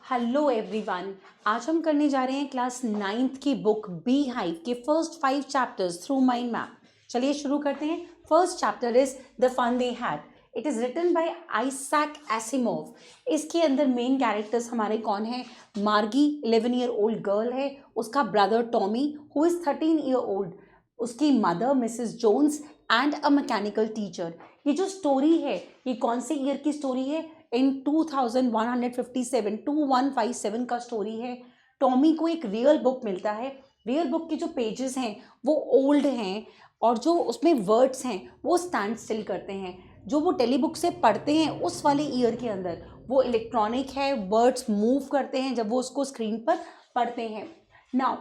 Hello everyone. आज हम करने जा रहे हैं क्लास 9th की बुक बी हाइव के first 5 chapters through mind map. चलिए शुरू करते हैं। First chapter is the fun they had. It is written by Isaac Asimov. इसके अंदर मेन कैरेक्टर्स हमारे कौन हैं? मार्गी 11 ईयर ओल्ड गर्ल है, उसका brother Tommy who is 13 year old, उसकी mother Mrs Jones and a mechanical teacher. ये जो स्टोरी है ये कौन से ईयर की स्टोरी है? इन 2157 का स्टोरी है। टॉमी को एक रियल बुक मिलता है। रियल बुक के जो पेजेस हैं वो ओल्ड हैं और जो उसमें वर्ड्स हैं वो स्टैंड स्टिल करते हैं। जो वो टेली बुक से पढ़ते हैं उस वाले ईयर के अंदर वो इलेक्ट्रॉनिक है, वर्ड्स मूव करते हैं जब वो उसको स्क्रीन पर पढ़ते हैं। Now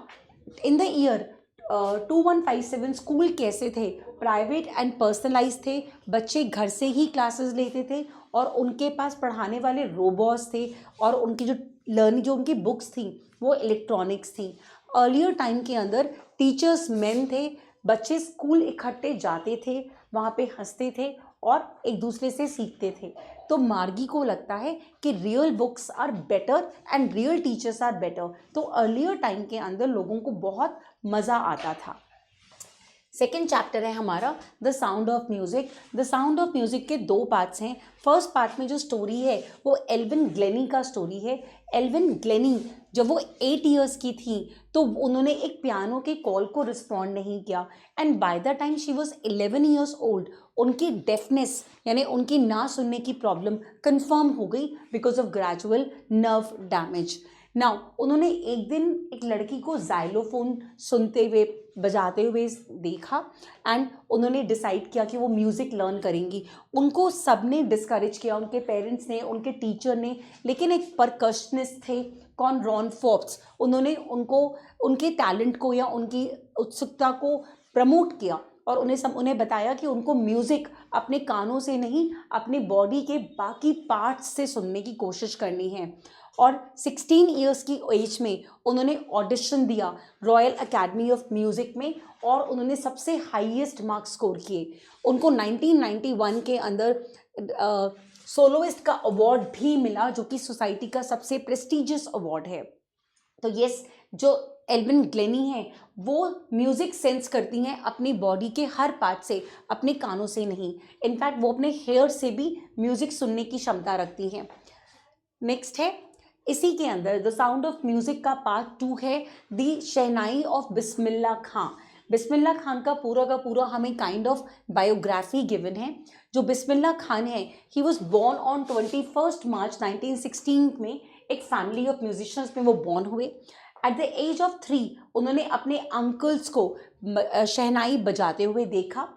in the year 2157 school कैसे थे? प्राइवेट एंड पर्सनलाइज थे। बच्चे घर से ही क्लासेस लेते थे और उनके पास पढ़ाने वाले रोबोट्स थे और उनकी जो लर्निंग जो उनकी बुक्स थी वो इलेक्ट्रॉनिक्स थी। अर्लियर टाइम के अंदर टीचर्स मेन थे। बच्चे स्कूल इकट्ठे जाते थे, वहाँ पे हंसते थे और एक दूसरे से सीखते थे। तो मार्गी को लगता है कि real books are better and real teachers are better. तो अर्लियर टाइम के अंदर लोगों को बहुत मज़ा आता था। सेकेंड चैप्टर है हमारा the sound of music. The sound of music के 2 पार्ट्स हैं। फर्स्ट पार्ट में जो स्टोरी है वो एल्विन ग्लेनी का स्टोरी है। एल्विन ग्लेनी जब वो 8 ईयर्स की थी तो उन्होंने एक पियानो के कॉल को रिस्पॉन्ड नहीं किया and by the time she was 11 years old उनकी डेफनेस यानी उनकी ना सुनने की प्रॉब्लम कंफर्म हो गई because of gradual nerve damage. Now उन्होंने एक दिन एक लड़की को जाइलोफोन सुनते हुए बजाते हुए देखा एंड उन्होंने डिसाइड किया कि वो म्यूज़िक लर्न करेंगी। उनको सब ने डिस्करेज किया, उनके पेरेंट्स ने, उनके टीचर ने, लेकिन एक परकशनिस्ट थे कौन? Ron Forbes. उन्होंने उनको उनके टैलेंट को या उनकी उत्सुकता को प्रमोट किया और उन्हें बताया कि उनको म्यूज़िक अपने कानों से नहीं अपने बॉडी के बाकी पार्ट्स से सुनने की कोशिश करनी है। और 16 ईयर्स की एज में उन्होंने ऑडिशन दिया रॉयल एकेडमी ऑफ म्यूज़िक में और उन्होंने सबसे हाईएस्ट मार्क्स स्कोर किए। उनको 1991 के अंदर सोलोइस्ट का अवार्ड भी मिला जो कि सोसाइटी का सबसे प्रेस्टिजियस अवार्ड है। तो यस, जो एल्विन ग्लेनी है वो म्यूज़िक सेंस करती हैं अपनी बॉडी के हर पार्ट से, अपने कानों से नहीं। इनफैक्ट वो अपने हेयर से भी म्यूज़िक सुनने की क्षमता रखती हैं। नेक्स्ट है इसी के अंदर द साउंड ऑफ म्यूज़िक का पार्ट 2 है दी शहनाई ऑफ बिस्मिल्ला खां। बिस्मिल्ला खान का पूरा हमें काइंड ऑफ बायोग्राफी गिवन है। जो बिस्मिल्ला खान है ही वॉज बॉर्न ऑन 21 मार्च 1916 में। एक फैमिली ऑफ म्यूजिशियंस में वो बॉर्न हुए। एट द एज ऑफ 3 उन्होंने अपने अंकल्स को शहनाई बजाते हुए देखा।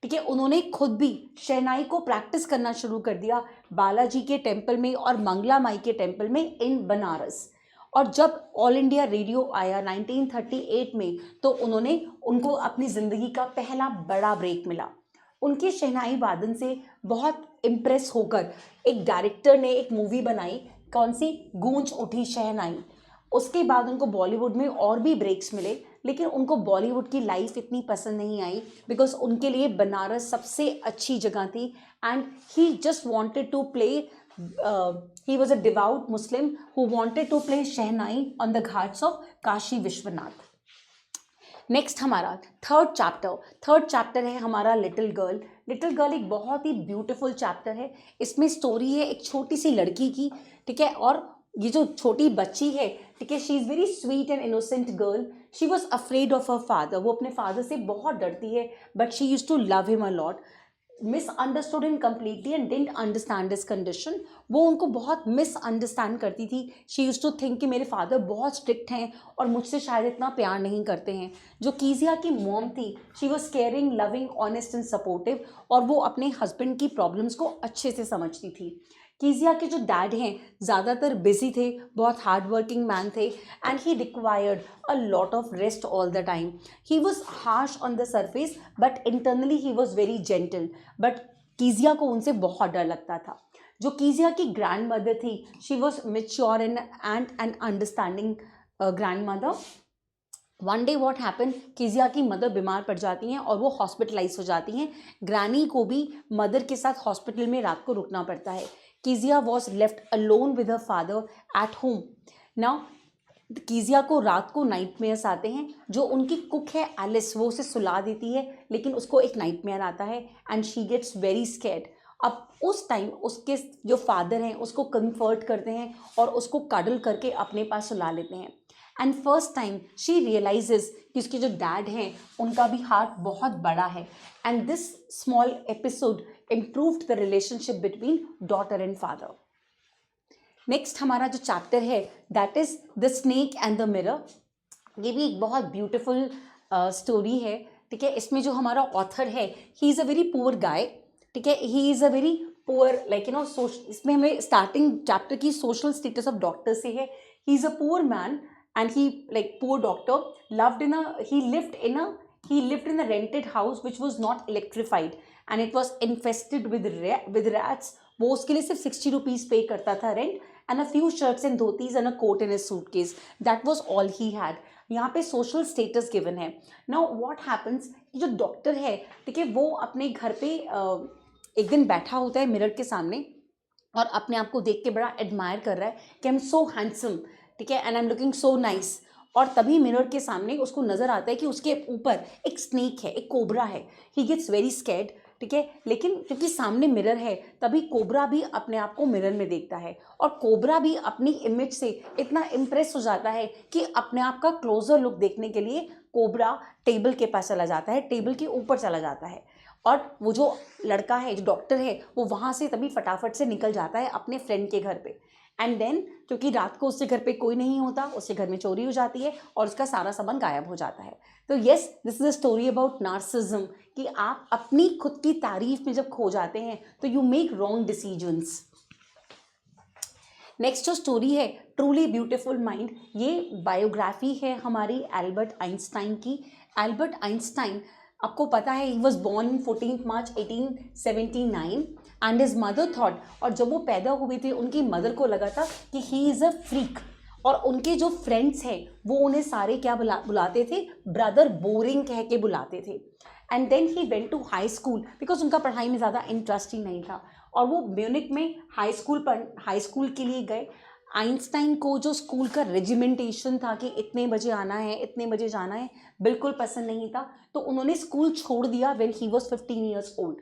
ठीक है, उन्होंने खुद भी शहनाई को प्रैक्टिस करना शुरू कर दिया बालाजी के टेम्पल में और मंगला माई के टेम्पल में इन बनारस। और जब ऑल इंडिया रेडियो आया 1938 में तो उनको अपनी ज़िंदगी का पहला बड़ा ब्रेक मिला। उनके शहनाई वादन से बहुत इम्प्रेस होकर एक डायरेक्टर ने एक मूवी बनाई, कौन सी? गूंज उठी शहनाई। उसके बाद उनको बॉलीवुड में और भी ब्रेक्स मिले लेकिन उनको बॉलीवुड की लाइफ इतनी पसंद नहीं आई बिकॉज उनके लिए बनारस सबसे अच्छी जगह थी and he just wanted to play he was a devout Muslim who wanted to play shehnai on the ghats of Kashi Vishwanath. Next हमारा थर्ड चैप्टर है हमारा लिटिल गर्ल। लिटिल गर्ल एक बहुत ही ब्यूटीफुल चैप्टर है। इसमें स्टोरी है एक छोटी सी लड़की की, ठीक है, और ये जो छोटी बच्ची है, ठीक है, she is very sweet and innocent girl. She was afraid of her father. वो अपने फादर से बहुत डरती है but she use to love him a lot. Misunderstood him completely and didn't understand this condition. वो उनको बहुत मिसअंडरस्टैंड करती थी। शी यूज टू थिंक कि मेरे फादर बहुत स्ट्रिक्ट हैं और मुझसे शायद इतना प्यार नहीं करते हैं। जो कीजिया की मॉम थी she was caring, loving, honest and supportive और वो अपने हस्बैंड की प्रॉब्लम्स को अच्छे से समझती थी। कीजिया के जो डैड हैं ज़्यादातर बिजी थे, बहुत हार्ड वर्किंग मैन थे and he required a lot of rest all the time. He was harsh on the surface but internally he was very gentle. But Kezia को उनसे बहुत डर लगता था। जो कीजिया की ग्रैंड मदर थी she was mature and understanding grandmother. One day what happen, Kezia की मदर बीमार पड़ जाती हैं और वो हॉस्पिटलाइज हो जाती हैं। ग्रैनी को भी मदर के साथ हॉस्पिटल में रात को रुकना पड़ता है। Kezia was left alone with her father at home. Now Kezia को रात को नाइटमेयर्स आते हैं। जो उनकी कुक है एलिस, वो उसे सुला देती है, लेकिन उसको एक नाइटमेयर आता है and she gets very scared. अब उस टाइम उसके जो फादर हैं उसको कंफर्ट करते हैं और उसको कडल करके अपने पास सुला लेते हैं। And first time she realises कि उसके जो डैड हैं उनका भी हार्ट बहुत बड़ा है। And this small episode improved the relationship between daughter and father. Next हमारा जो चैप्टर है that is the snake and the mirror. ये भी एक बहुत ब्यूटिफुल स्टोरी है, ठीक है। इसमें जो हमारा ऑथर है he is a very poor guy, ठीक है। He is a very poor like you know इसमें हमें स्टार्टिंग चैप्टर की सोशल स्टेटस ऑफ डॉक्टर से है। He is a poor man and he like poor doctor loved in a he lived in a rented house which was not electrified and it was infested with rats। वो उसके लिए सिर्फ 60 rupees पे करता था rent and a few shirts and dhotis and a coat in his suitcase। That was all he had। यहाँ पे social status given है। नाउ व्हाट हैपन्स, जो डॉक्टर है, ठीक है, वो अपने घर पे एक दिन बैठा होता है मिरर के सामने और अपने आप को देख के बड़ा एडमायर कर रहा है कि आई एम सो हैंडसम, ठीक है, and I am looking so nice. और तभी मिरर के सामने उसको नज़र आता है कि उसके ऊपर एक स्नेक है, एक कोबरा है। ही गेट्स वेरी स्कैर्ड, ठीक है, लेकिन क्योंकि सामने मिरर है तभी कोबरा भी अपने आप को मिरर में देखता है और कोबरा भी अपनी इमेज से इतना इम्प्रेस हो जाता है कि अपने आप का क्लोजर लुक देखने के लिए कोबरा टेबल के पास चला जाता है, टेबल के ऊपर चला जाता है। और वो जो लड़का है, जो डॉक्टर है, वो वहाँ से तभी फटाफट से निकल जाता है अपने फ्रेंड के घर पे। एंड देन क्योंकि रात को उसके घर पे कोई नहीं होता, उसके घर में चोरी हो जाती है और उसका सारा सामान गायब हो जाता है। तो yes, this is a story about narcissism कि आप अपनी खुद की तारीफ में जब खो जाते हैं तो you make wrong decisions. Next जो स्टोरी है ट्रूली ब्यूटीफुल माइंड, ये बायोग्राफी है हमारी एल्बर्ट आइंस्टाइन की। एल्बर्ट आइंस्टाइन, आपको पता है, he was born in 14 March 1879 and his mother thought, और जब वो पैदा हुए थे उनकी मदर को लगा था कि ही इज़ अ फ्रीक। और उनके जो फ्रेंड्स हैं वो उन्हें सारे क्या बुलाते थे, ब्रदर बोरिंग कह के बुलाते थे। And then he went to high school because उनका पढ़ाई में ज़्यादा इंटरेस्ट ही नहीं था और वो म्यूनिक में हाई स्कूल के लिए गए। आइंस्टाइन को जो स्कूल का रेजिमेंटेशन था कि इतने बजे आना है, इतने बजे जाना है, बिल्कुल पसंद नहीं था। तो उन्होंने स्कूल छोड़ दिया when he was 15 years old.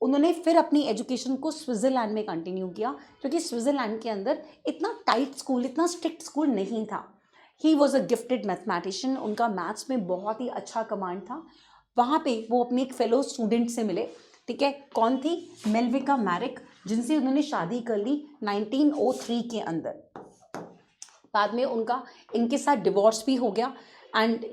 उन्होंने फिर अपनी एजुकेशन को स्विट्ज़रलैंड में कंटिन्यू किया क्योंकि स्विट्ज़रलैंड के अंदर इतना टाइट स्कूल, इतना स्ट्रिक्ट स्कूल नहीं था। He was a gifted mathematician, उनका मैथ्स में बहुत ही अच्छा कमांड था। वहाँ पे वो अपनी एक फेलो स्टूडेंट से मिले, ठीक है, कौन थी, मेल्विका मैरिक, जिनसे उन्होंने शादी कर ली 1903 के अंदर। बाद में उनका इनके साथ डिवोर्स भी हो गया and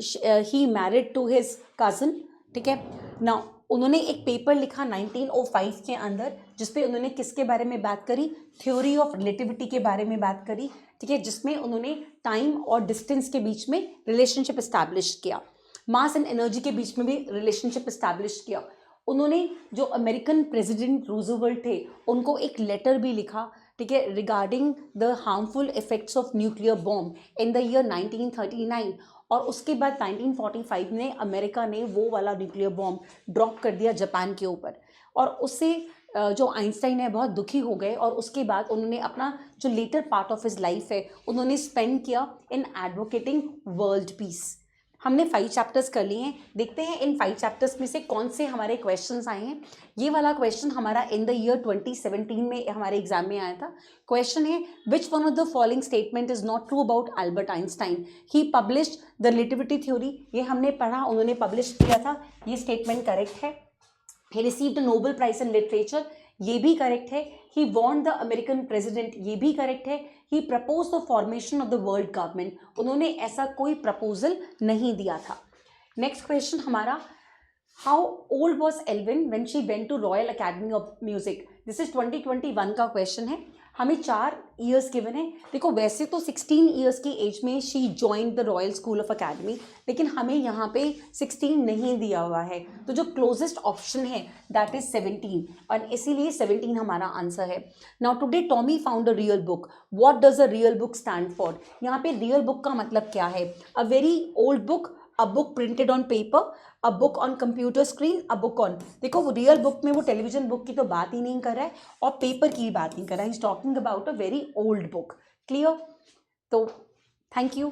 he married to his cousin, ठीक है ना। उन्होंने एक पेपर लिखा 1905 के अंदर जिसपे उन्होंने किसके बारे में बात करी, थ्योरी ऑफ रिलेटिविटी के बारे में बात करी, ठीक है, जिसमें उन्होंने टाइम और डिस्टेंस के बीच में रिलेशनशिप इस्टेब्लिश किया, मास एंड एनर्जी के बीच में भी रिलेशनशिप इस्टेब्लिश किया। उन्होंने जो अमेरिकन प्रेसिडेंट रूजवेल्ट थे उनको एक लेटर भी लिखा, ठीक है, regarding the harmful effects of nuclear bomb in the year 1939। और उसके बाद 1945 में अमेरिका ने वो वाला न्यूक्लियर बॉम्ब ड्रॉप कर दिया जापान के ऊपर और उससे जो आइंस्टाइन है बहुत दुखी हो गए और उसके बाद उन्होंने अपना जो latter part of his life है उन्होंने स्पेंड किया इन एडवोकेटिंग वर्ल्ड पीस। हमने 5 चैप्टर्स कर लिए हैं, देखते हैं इन 5 चैप्टर्स में से कौन से हमारे क्वेश्चंस आए हैं। ये वाला क्वेश्चन हमारा इन द ईयर 2017 में हमारे एग्जाम में आया था। क्वेश्चन है which one of the following statement is not true about Albert Einstein, he published the relativity theory. ये हमने पढ़ा, उन्होंने पब्लिश किया था, ये स्टेटमेंट करेक्ट है। He received Nobel prize in literature, ये भी करेक्ट है। He warned the American president, ये भी करेक्ट है। He propose the formation of the world government, उन्होंने ऐसा कोई प्रपोजल नहीं दिया था। नेक्स्ट क्वेश्चन हमारा, how old was Alvin when she went to royal academy of music. This is 2021 का क्वेश्चन है। हमें 4 ईयर्स गिवन है। देखो वैसे तो 16 ईयर्स की एज में she joined the royal school of academy, लेकिन हमें यहाँ पे 16 नहीं दिया हुआ है, तो जो क्लोजेस्ट ऑप्शन है दैट इज 17 और इसीलिए 17 हमारा आंसर है। Now today Tommy found a real book, what does a real book stand for. यहाँ पे रियल बुक का मतलब क्या है, a very old book, a book printed on paper, a book on computer screen, a book on, देखो वो real book में वो टेलीविजन बुक की तो बात ही नहीं कर रहा है और पेपर की भी बात नहीं कर रहा है, is talking about a very old book. Clear? तो थैंक यू।